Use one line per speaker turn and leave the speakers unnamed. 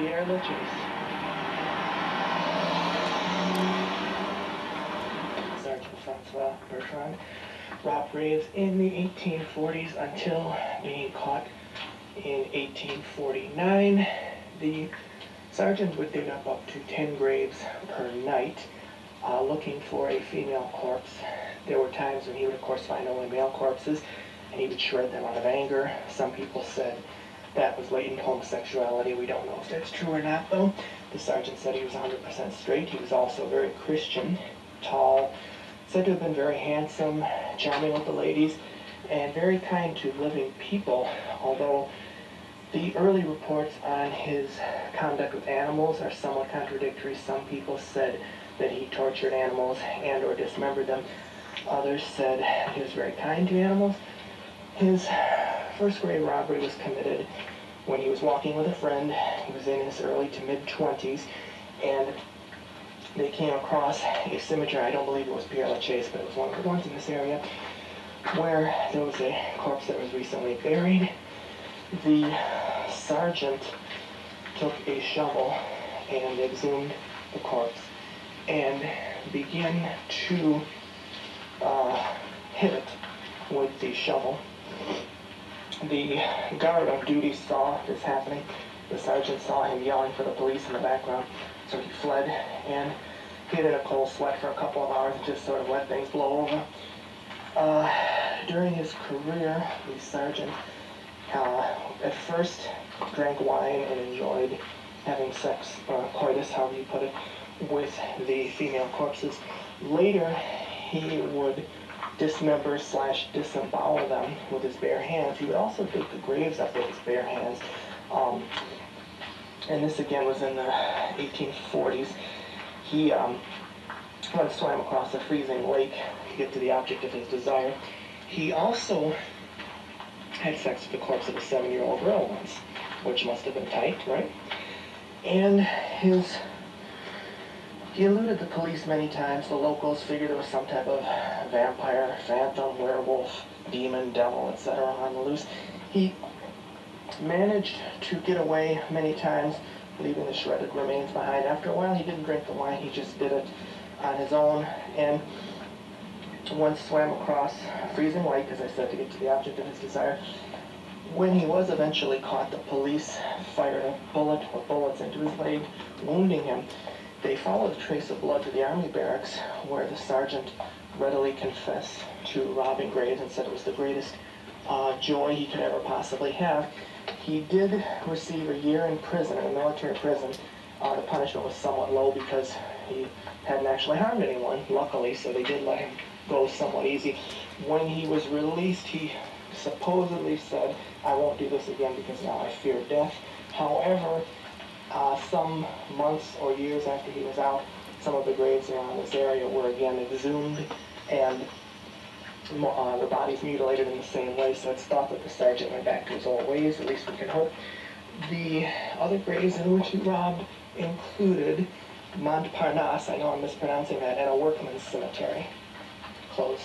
Pierre Lachaise. Sergeant Francois Bertrand robbed graves in the 1840s until being caught in 1849. The sergeant would dig up to 10 graves per night looking for a female corpse. There were times when he would, of course, find only male corpses, and he would shred them out of anger. Some people said that was latent homosexuality. We don't know if that's true or not, though. The sergeant said he was 100% straight. He was also very Christian, tall, said to have been very handsome, charming with the ladies, and very kind to living people, although the early reports on his conduct with animals are somewhat contradictory. Some people said that he tortured animals and or dismembered them. Others said he was very kind to animals. His first grave robbery was committed when he was walking with a friend. He was in his early to mid-20s, and they came across a cemetery. I don't believe it was Pierre Lachaise, but it was one of the ones in this area, where there was a corpse that was recently buried. The sergeant took a shovel and exhumed the corpse and began to hit it with the shovel. The guard on duty saw this happening. The sergeant saw him yelling for the police in the background, so he fled and hid in a cold sweat for a couple of hours and just sort of let things blow over. During his career, the sergeant at first drank wine and enjoyed having sex, coitus, however you put it, with the female corpses. Later, he would dismember / disembowel them with his bare hands. He would also dig the graves up with his bare hands. And this again was in the 1840s. He once swam across a freezing lake to get to the object of his desire. He also had sex with the corpse of a 7-year-old girl once, which must have been tight, right? And he eluded the police many times. The locals figured it was some type of vampire, phantom, werewolf, demon, devil, etc. on the loose. He managed to get away many times, leaving the shredded remains behind. After a while, he didn't drink the wine. He just did it on his own, and once swam across a freezing lake, as I said, to get to the object of his desire. When he was eventually caught, the police fired a bullet or bullets into his leg, wounding him. They followed a trace of blood to the army barracks, where the sergeant readily confessed to robbing graves and said it was the greatest joy he could ever possibly have. He did receive a year in prison, in a military prison. The punishment was somewhat low because he hadn't actually harmed anyone, luckily, so they did let him go somewhat easy. When he was released, he supposedly said, "I won't do this again because now I fear death." However, some months or years after he was out, some of the graves around this area were again exhumed and the bodies mutilated in the same way, so it's thought that the sergeant went back to his old ways, at least we can hope. The other graves in which he robbed included Montparnasse, I know I'm mispronouncing that, and a workman's cemetery. Close.